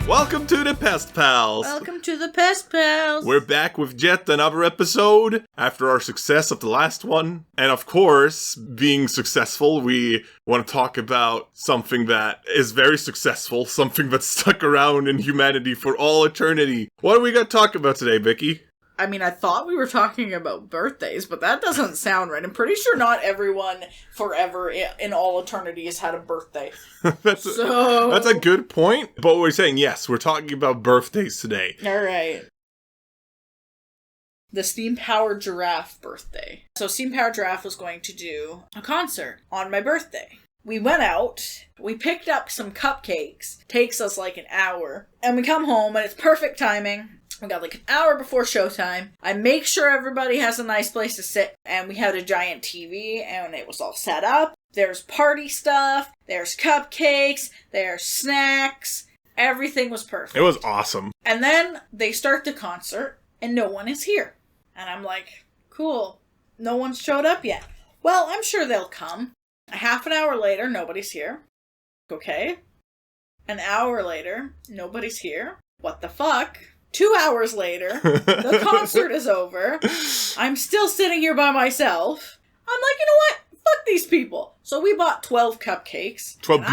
Welcome to the Pest Pals! Welcome to the Pest Pals! We're back with yet another episode after our success of the last one. And of course, being successful, we want to talk about something that is very successful, something that's stuck around in humanity for all eternity. What are we going to talk about today, Becky? I mean, I thought we were talking about birthdays, but that doesn't sound right. I'm pretty sure not everyone forever in all eternity has had a birthday. That's a good point. But we're saying, yes, we're talking about birthdays today. All right. The Steam-Powered Giraffe birthday. So Steam-Powered Giraffe was going to do a concert on my birthday. We went out, we picked up some cupcakes, takes us like an hour, and we come home and it's perfect timing. We got like an hour before showtime. I make sure everybody has a nice place to sit, and we had a giant TV, and it was all set up. There's party stuff, there's cupcakes, there's snacks. Everything was perfect. It was awesome. And then they start the concert, and no one is here. And I'm like, cool, no one's showed up yet. Well, I'm sure they'll come. A half an hour later, nobody's here. Okay. An hour later, nobody's here. What the fuck? 2 hours later, the concert is over. I'm still sitting here by myself. I'm like, you know what? Fuck these people. So we bought 12 cupcakes. 12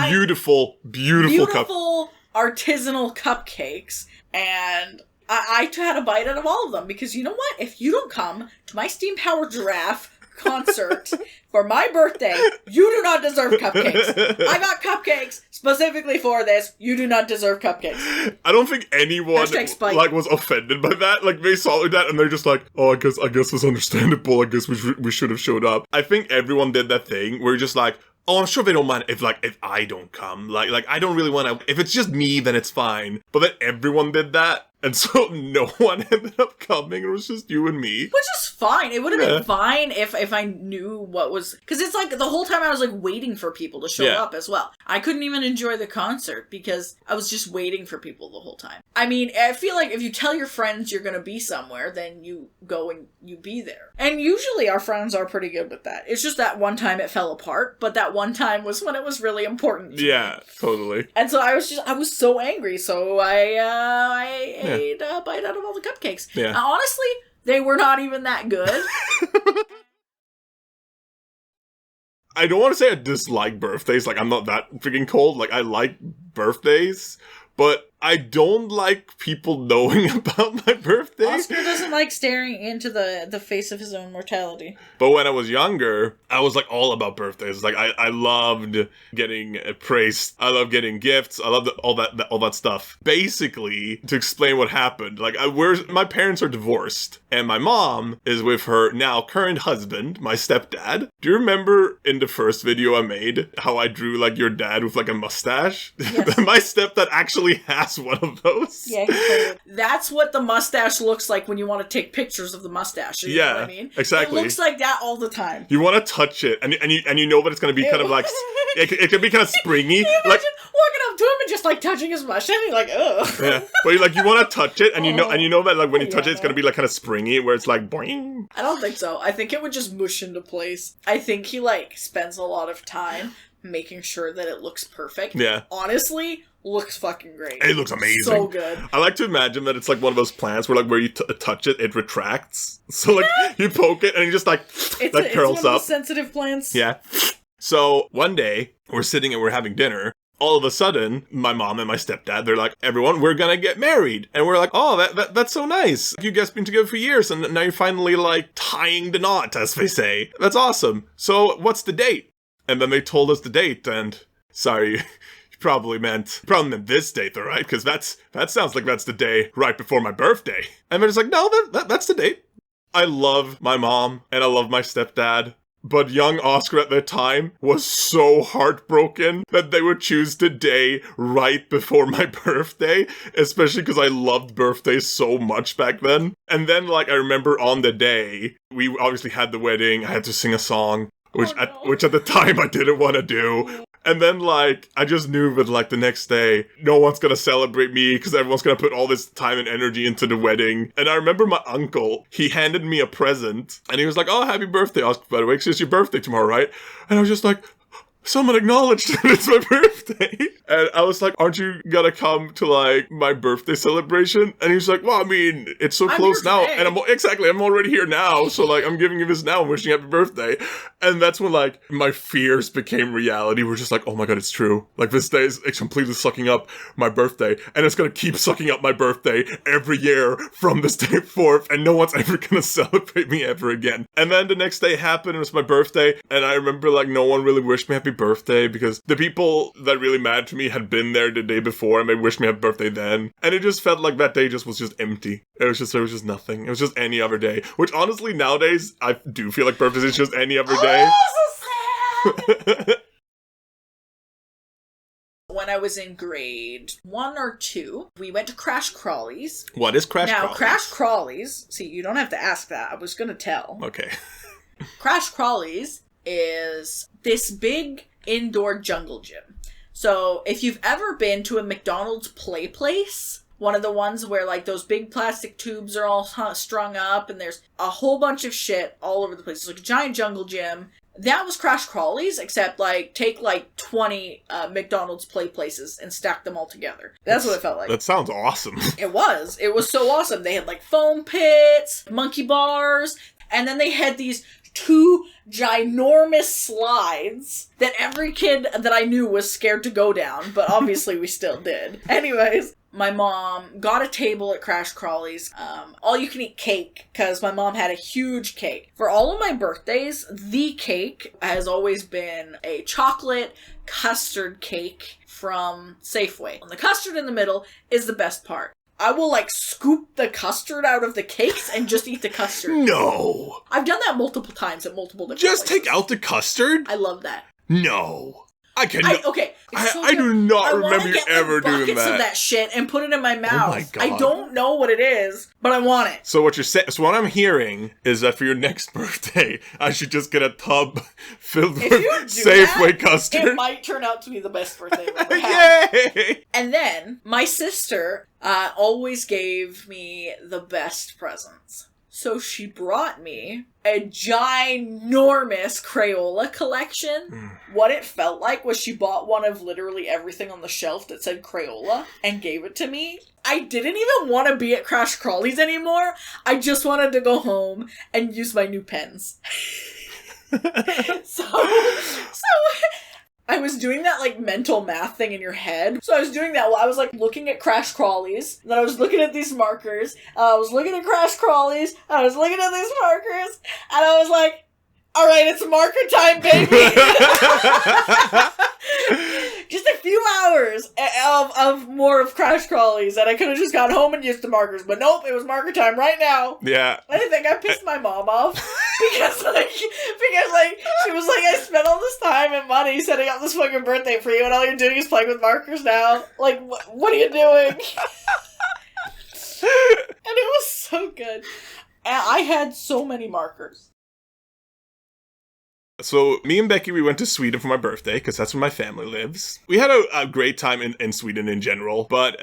beautiful artisanal cupcakes. And I had a bite out of all of them. Because you know what? If you don't come to my Steam-Powered Giraffe concert for my birthday, you do not deserve cupcakes. I got cupcakes specifically for this. You do not deserve cupcakes. I don't think anyone was offended by that. Like, they saw that and they're just like, oh, I guess it's understandable. I guess we should have showed up. I think everyone did that thing where you're just like, oh, I'm sure they don't mind if I don't come. Like I don't really want to. If it's just me, then it's fine. But then everyone did that. And so no one ended up coming. It was just you and me. Which is fine. It would have been fine if I knew what was... Because it's like the whole time I was like waiting for people to show up as well. I couldn't even enjoy the concert because I was just waiting for people the whole time. I mean, I feel like if you tell your friends you're going to be somewhere, then you go and you be there. And usually our friends are pretty good with that. It's just that one time it fell apart. But that one time was when it was really important to me. Totally. And so I was so angry. So I ate a bite out of all the cupcakes. Yeah. Honestly, they were not even that good. I don't want to say I dislike birthdays. Like, I'm not that freaking cold. Like, I like birthdays, but I don't like people knowing about my birthday. Oskar doesn't like staring into the face of his own mortality. But when I was younger, I was like all about birthdays. Like I loved getting praised. I loved getting gifts. I loved all that stuff. Basically, to explain what happened, like my parents are divorced, and my mom is with her now current husband, my stepdad. Do you remember in the first video I made how I drew like your dad with like a mustache? Yes. My stepdad actually has one of those. Yeah, that's what the mustache looks like when you want to take pictures of the mustache. You know what I mean? Exactly. It looks like that all the time. You want to touch it, and you know that it's going to be kind of like it can be kind of springy. Can you imagine walking up to him and just like touching his mustache? And you're like, ugh. Yeah, but you want to touch it, and you know that like when you touch it, it's going to be like kind of springy, where it's like boing. I don't think so. I think it would just mush into place. I think he like spends a lot of time making sure that it looks perfect. Yeah. Honestly, looks fucking great. It looks amazing. So good. I like to imagine that it's like one of those plants where like where you touch it, it retracts. So like you poke it and it just like curls it's up. It's one of those sensitive plants. Yeah. So one day we're sitting and we're having dinner. All of a sudden, my mom and my stepdad, they're like, everyone, we're gonna get married. And we're like, oh, that's so nice. You guys been together for years, and now you're finally, like, tying the knot, as they say. That's awesome. So, what's the date? And then they told us the date, and, sorry, you probably meant this date, though, right? Because that sounds like that's the day right before my birthday. And they're just like, no, that's the date. I love my mom, and I love my stepdad. But young Oskar at the time was so heartbroken that they would choose the day right before my birthday, especially because I loved birthdays so much back then. And then, like, I remember on the day, we obviously had the wedding, I had to sing a song, which at the time I didn't want to do. And then, like, I just knew that, like, the next day, no one's gonna celebrate me because everyone's gonna put all this time and energy into the wedding. And I remember my uncle, he handed me a present, and he was like, oh, happy birthday, Oscar, by the way, 'cause it's your birthday tomorrow, right? And I was just like, someone acknowledged that it's my birthday. And I was like, aren't you gonna come to like my birthday celebration? And he's like, well, I mean, it's so close now. Today. And I'm already here now. So like, I'm giving you this now and wishing you happy birthday. And that's when like my fears became reality. We're just like, oh my God, it's true. Like this day is completely sucking up my birthday. And it's gonna keep sucking up my birthday every year from this day forth. And no one's ever gonna celebrate me ever again. And then the next day happened. It was my birthday. And I remember like no one really wished me happy birthday because the people that really mattered to me had been there the day before and they wished me happy birthday then. And it just felt like that day was just empty. There was just nothing. It was just any other day. Which honestly nowadays I do feel like birthdays is just any other day. Oh, so sad. When I was in grade 1 or 2, we went to Crash Crawlies. What is Crash Crawlies? Now, Crash Crawlies, see, you don't have to ask that. I was going to tell. Okay. Crash Crawlies is this big indoor jungle gym. So, if you've ever been to a McDonald's play place, one of the ones where, like, those big plastic tubes are all strung up and there's a whole bunch of shit all over the place. It's like a giant jungle gym. That was Crash Crawlies, except, like, take, like, 20 McDonald's play places and stack them all together. That's what it felt like. That sounds awesome. It was. It was so awesome. They had, like, foam pits, monkey bars, and then they had these 2 ginormous slides that every kid that I knew was scared to go down, but obviously we still did. Anyways, my mom got a table at Crash Crawlies, all you can eat cake, because my mom had a huge cake. For all of my birthdays, the cake has always been a chocolate custard cake from Safeway. And the custard in the middle is the best part. I will, like, scoop the custard out of the cakes and just eat the custard. No! I've done that multiple times at multiple different Just places. take out the custard? I love that. No. I cannot. Okay. I do not remember you ever doing buckets that. of that shit and put it in my mouth. Oh my God. I don't know what it is, but I want it. So what you're saying? So what I'm hearing is that for your next birthday, I should just get a tub filled with Safeway custard. It might turn out to be the best birthday I've ever had. Yay! And then my sister always gave me the best presents. So she brought me a ginormous Crayola collection. What it felt like was she bought one of literally everything on the shelf that said Crayola and gave it to me. I didn't even want to be at Crash Crawlies anymore. I just wanted to go home and use my new pens. So I was doing that, like, mental math thing in your head. So I was doing that while I was, like, looking at Crash Crawlies. Then I was looking at these markers. I was looking at Crash Crawlies. I was looking at these markers. And I was like, all right, it's marker time, baby. Just a few hours of more of Crash Crawlies. And I could have just gone home and used the markers. But nope, it was marker time right now. Yeah. I think I pissed my mom off. Because she was like, I spent all this time and money setting up this fucking birthday for you, and all you're doing is playing with markers now. Like, what are you doing? And it was so good. And I had so many markers. So me and Becky, we went to Sweden for my birthday, because that's where my family lives. We had a great time in Sweden in general, but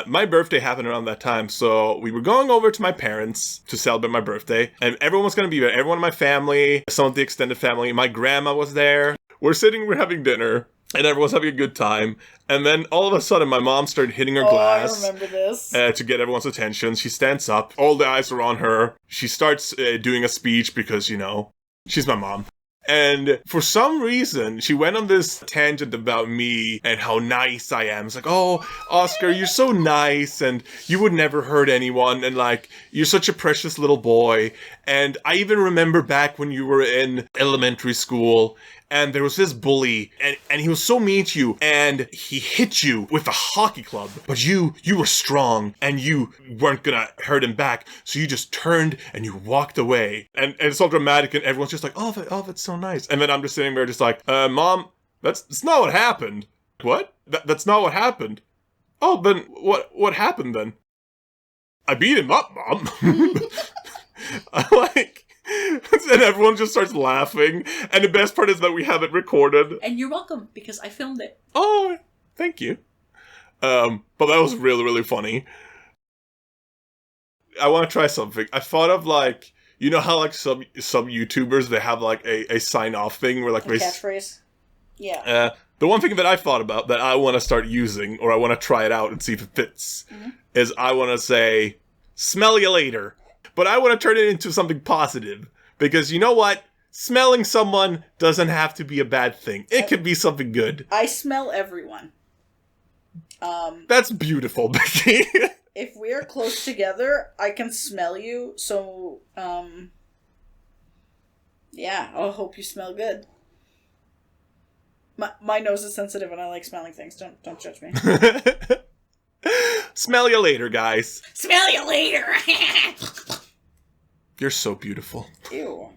my birthday happened around that time, so we were going over to my parents to celebrate my birthday, and everyone was going to be there. Everyone in my family, some of the extended family, my grandma was there. We're having dinner, and everyone's having a good time, and then all of a sudden my mom started hitting her glass. I remember this. To get everyone's attention. She stands up, all the eyes are on her. She starts doing a speech because, you know, she's my mom. And for some reason, she went on this tangent about me and how nice I am. It's like, oh, Oskar, you're so nice and you would never hurt anyone. And like, you're such a precious little boy. And I even remember back when you were in elementary school and there was this bully and he was so mean to you and he hit you with a hockey club, but you were strong and you weren't gonna hurt him back. So you just turned and you walked away and it's all dramatic and everyone's just like, oh, that's so nice. And then I'm just sitting there just like, Mom, that's not what happened. What? That's not what happened. Oh, then what happened then? I beat him up, Mom. And everyone just starts laughing. And the best part is that we have it recorded. And you're welcome, because I filmed it. Oh, thank you. But that was really, really funny. I want to try something. I thought of like, you know how like some YouTubers, they have like a sign-off thing where like a catchphrase? Yeah. The one thing that I thought about that I want to start using, or I want to try it out and see if it fits, is I want to say, smell you later. But I want to turn it into something positive. Because you know what? Smelling someone doesn't have to be a bad thing. It could be something good. I smell everyone. That's beautiful, Becky. If we are close together, I can smell you, so, yeah, I'll hope you smell good. My nose is sensitive and I like smelling things. Don't judge me. Smell you later, guys. Smell you later! You're so beautiful. Ew.